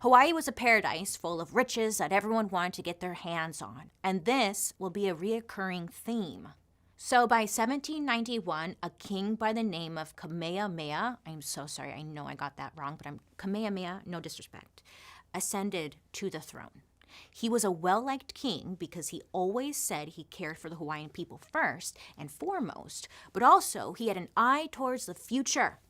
Hawaii was a paradise full of riches that everyone wanted to get their hands on, and this will be a reoccurring theme. So by 1791, a king by the name of Kamehameha, I'm so sorry, I know I got that wrong, but Kamehameha, no disrespect, ascended to the throne. He was a well-liked king because he always said he cared for the Hawaiian people first and foremost, but also he had an eye towards the future.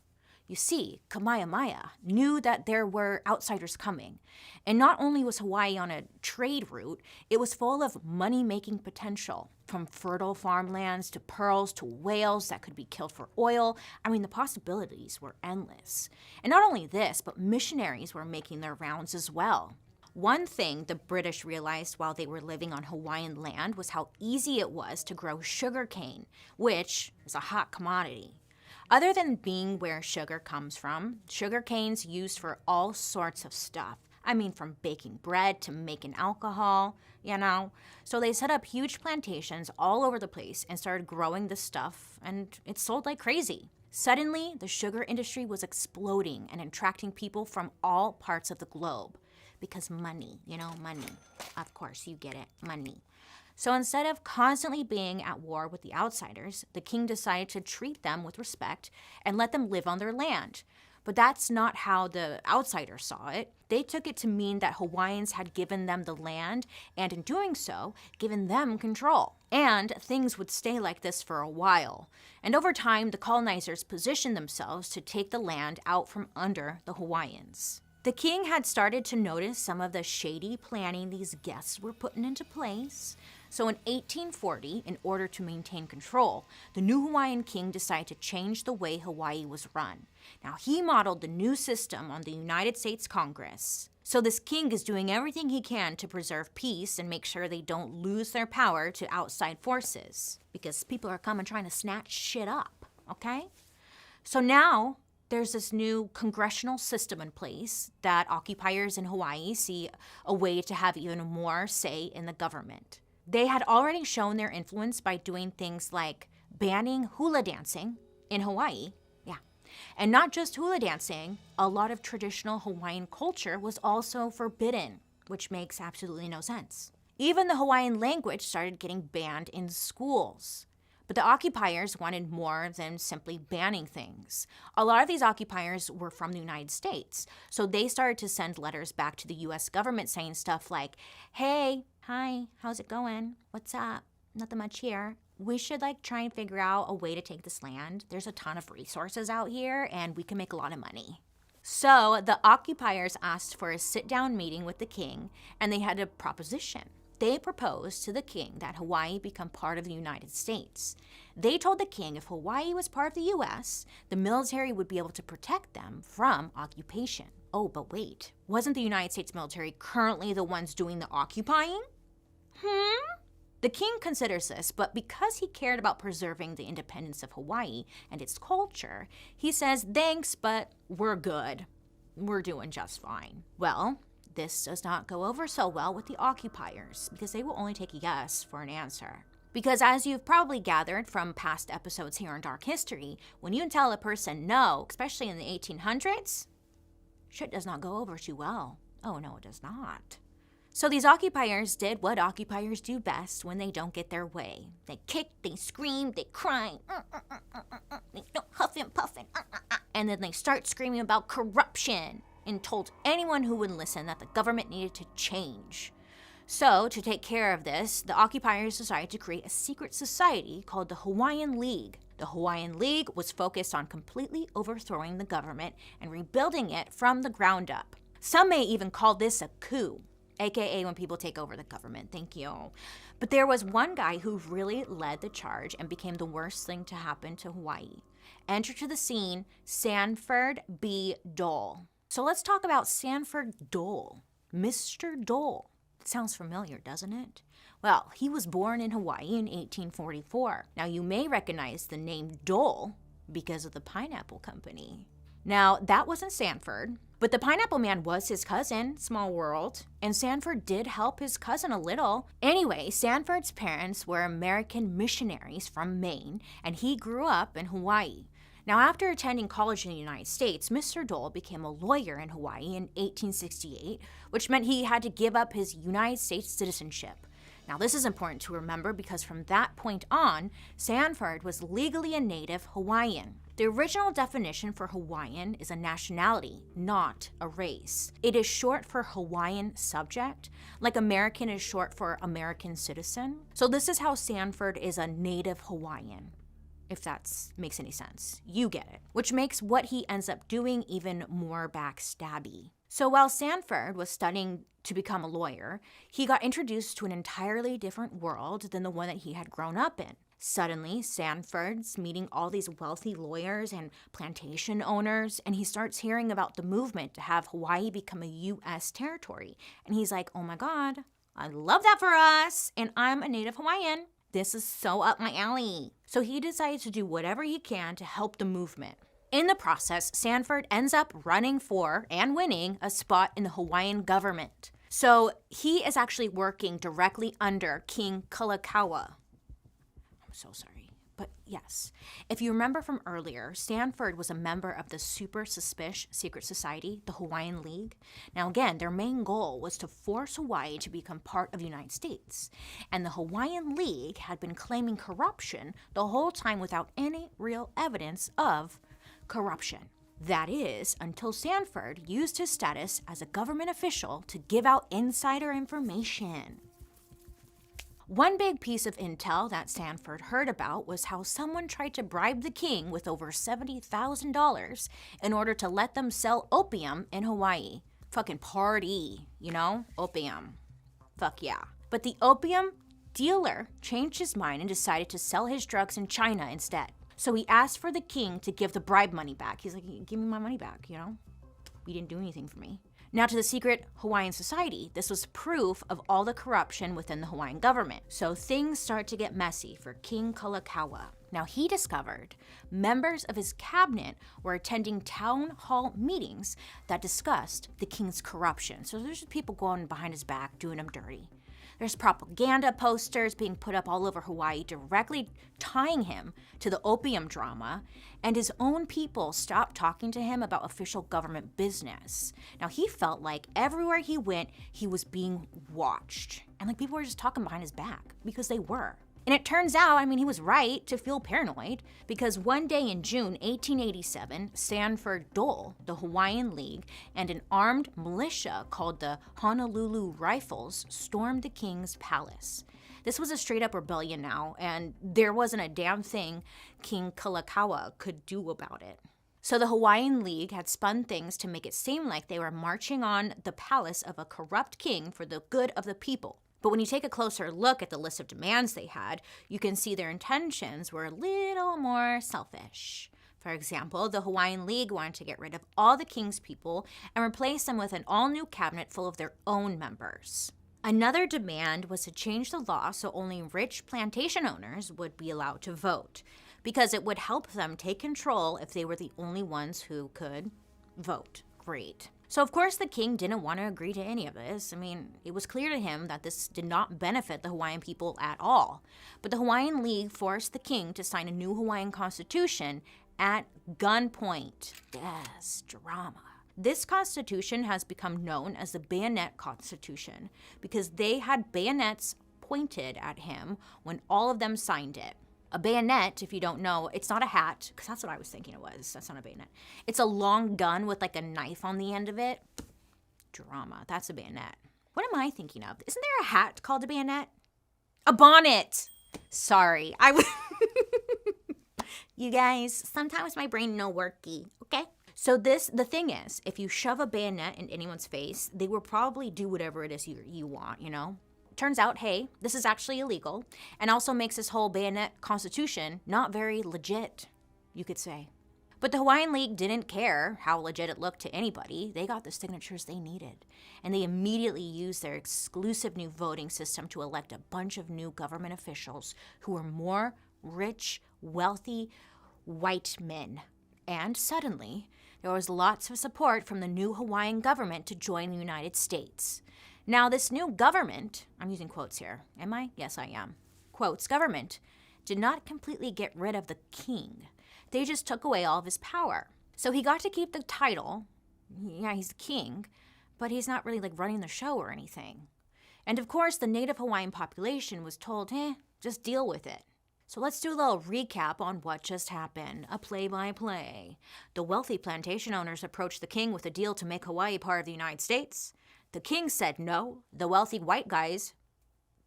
You see, Kamehameha knew that there were outsiders coming. And not only was Hawaii on a trade route, it was full of money-making potential. From fertile farmlands to pearls to whales that could be killed for oil. I mean, the possibilities were endless. And not only this, but missionaries were making their rounds as well. One thing the British realized while they were living on Hawaiian land was how easy it was to grow sugarcane, which is a hot commodity. Other than being where sugar comes from, sugar cane's used for all sorts of stuff. I mean, from baking bread to making alcohol, So they set up huge plantations all over the place and started growing this stuff, and it sold like crazy. Suddenly, the sugar industry was exploding and attracting people from all parts of the globe. Because money, money. Of course, you get it, money. So instead of constantly being at war with the outsiders, the king decided to treat them with respect and let them live on their land. But that's not how the outsiders saw it. They took it to mean that Hawaiians had given them the land and in doing so, given them control. And things would stay like this for a while. And over time, the colonizers positioned themselves to take the land out from under the Hawaiians. The king had started to notice some of the shady planning these guests were putting into place. So in 1840, in order to maintain control, the new Hawaiian king decided to change the way Hawaii was run. Now, he modeled the new system on the United States Congress. So this king is doing everything he can to preserve peace and make sure they don't lose their power to outside forces. Because people are coming trying to snatch shit up, okay? So now, there's this new congressional system in place that occupiers in Hawaii see a way to have even more say in the government. They had already shown their influence by doing things like banning hula dancing in Hawaii. And not just hula dancing, a lot of traditional Hawaiian culture was also forbidden, which makes absolutely no sense. Even the Hawaiian language started getting banned in schools. But the occupiers wanted more than simply banning things. A lot of these occupiers were from the United States, so they started to send letters back to the US government saying stuff like, hey, hi, how's it going? What's up? Nothing much here. We should try and figure out a way to take this land. There's a ton of resources out here and we can make a lot of money. So the occupiers asked for a sit-down meeting with the king and they had a proposition. They proposed to the king that Hawaii become part of the United States. They told the king if Hawaii was part of the US, the military would be able to protect them from occupation. Oh, but wait, wasn't the United States military currently the ones doing the occupying? The king considers this, but because he cared about preserving the independence of Hawaii and its culture, he says, thanks, but we're good. We're doing just fine. Well, this does not go over so well with the occupiers because they will only take a yes for an answer. Because as you've probably gathered from past episodes here on Dark History, when you tell a person no, especially in the 1800s, shit does not go over too well. Oh no, it does not. So these occupiers did what occupiers do best when they don't get their way. They kick, they scream, they cry, they huff and puff, and then they start screaming about corruption and told anyone who would listen that the government needed to change. So to take care of this, the occupiers decided to create a secret society called the Hawaiian League. The Hawaiian League was focused on completely overthrowing the government and rebuilding it from the ground up. Some may even call this a coup. AKA when people take over the government. Thank you. But there was one guy who really led the charge and became the worst thing to happen to Hawaii. Enter to the scene, Sanford B. Dole. So let's talk about Sanford Dole. Mr. Dole. It sounds familiar, doesn't it? Well, he was born in Hawaii in 1844. Now, you may recognize the name Dole because of the Pineapple Company. Now, that wasn't Sanford, but the Pineapple Man was his cousin, small world, and Sanford did help his cousin a little. Anyway, Sanford's parents were American missionaries from Maine, and he grew up in Hawaii. Now, after attending college in the United States, Mr. Dole became a lawyer in Hawaii in 1868, which meant he had to give up his United States citizenship. Now, this is important to remember because from that point on, Sanford was legally a native Hawaiian. The original definition for Hawaiian is a nationality, not a race. It is short for Hawaiian subject, like American is short for American citizen. So this is how Sanford is a native Hawaiian, if that makes any sense. You get it. Which makes what he ends up doing even more backstabby. So while Sanford was studying to become a lawyer, he got introduced to an entirely different world than the one that he had grown up in. Suddenly, Sanford's meeting all these wealthy lawyers and plantation owners, and he starts hearing about the movement to have Hawaii become a U.S. territory. And he's like, oh my God, I love that for us, and I'm a native Hawaiian. This is so up my alley. So he decides to do whatever he can to help the movement. In the process, Sanford ends up running for and winning a spot in the Hawaiian government. So he is actually working directly under King Kalakaua. I'm so sorry, but yes. If you remember from earlier, Sanford was a member of the super suspicious secret society, the Hawaiian League. Now again, their main goal was to force Hawaii to become part of the United States. And the Hawaiian League had been claiming corruption the whole time without any real evidence of corruption. That is, until Sanford used his status as a government official to give out insider information. One big piece of intel that Sanford heard about was how someone tried to bribe the king with over $70,000 in order to let them sell opium in Hawaii. Fucking party, you know? Opium. Fuck yeah. But the opium dealer changed his mind and decided to sell his drugs in China instead. So he asked for the king to give the bribe money back. He's like, give me my money back, you know? You didn't do anything for me. Now to the secret Hawaiian society, this was proof of all the corruption within the Hawaiian government. So things start to get messy for King Kalakaua. Now he discovered members of his cabinet were attending town hall meetings that discussed the king's corruption. So there's just people going behind his back, doing him dirty. There's propaganda posters being put up all over Hawaii directly tying him to the opium drama, and his own people stopped talking to him about official government business. Now, he felt like everywhere he went, he was being watched. And like people were just talking behind his back because they were. And it turns out, he was right to feel paranoid because one day in June 1887, Sanford Dole, the Hawaiian League, and an armed militia called the Honolulu Rifles stormed the king's palace. This was a straight-up rebellion now, and there wasn't a damn thing King Kalakaua could do about it. So the Hawaiian League had spun things to make it seem like they were marching on the palace of a corrupt king for the good of the people. But when you take a closer look at the list of demands they had, you can see their intentions were a little more selfish. For example, the Hawaiian League wanted to get rid of all the king's people and replace them with an all-new cabinet full of their own members. Another demand was to change the law so only rich plantation owners would be allowed to vote, because it would help them take control if they were the only ones who could vote. Great. So of course the king didn't want to agree to any of this. It was clear to him that this did not benefit the Hawaiian people at all. But the Hawaiian League forced the king to sign a new Hawaiian constitution at gunpoint. Yes, drama. This constitution has become known as the Bayonet Constitution because they had bayonets pointed at him when all of them signed it. A bayonet, if you don't know, it's not a hat, because that's what I was thinking it was. That's not a bayonet. It's a long gun with like a knife on the end of it. Drama. That's a bayonet. What am I thinking of? Isn't there a hat called a bayonet? A bonnet. Sorry. You guys, sometimes my brain no worky, okay? So the thing is, if you shove a bayonet in anyone's face, they will probably do whatever it is you want, you know? Turns out, hey, this is actually illegal and also makes this whole bayonet constitution not very legit, you could say. But the Hawaiian League didn't care how legit it looked to anybody. They got the signatures they needed. And they immediately used their exclusive new voting system to elect a bunch of new government officials who were more rich, wealthy, white men. And suddenly, there was lots of support from the new Hawaiian government to join the United States. Now, this new government, I'm using quotes here, am I? Yes, I am. Quotes, government, did not completely get rid of the king. They just took away all of his power. So he got to keep the title. Yeah, he's the king, but he's not really like running the show or anything. And of course, the native Hawaiian population was told, just deal with it. So let's do a little recap on what just happened, a play-by-play. The wealthy plantation owners approached the king with a deal to make Hawaii part of the United States. The king said no. The wealthy white guys,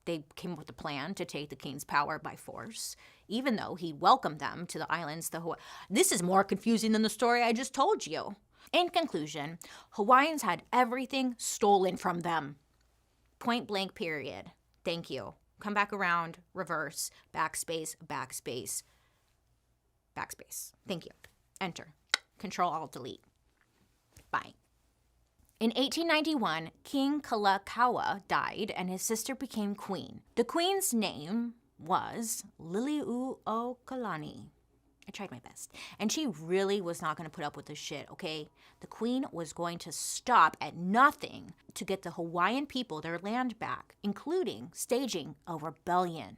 they came up with a plan to take the king's power by force, even though he welcomed them to the islands. This is more confusing than the story I just told you. In conclusion, Hawaiians had everything stolen from them. Point blank, period. Thank you. Come back around, reverse, backspace, backspace, backspace. Thank you. Enter. Control, Alt, Delete. Bye. In 1891, King Kalakaua died and his sister became queen. The queen's name was Liliuokalani. I tried my best. And she really was not going to put up with this shit, okay? The queen was going to stop at nothing to get the Hawaiian people their land back, including staging a rebellion.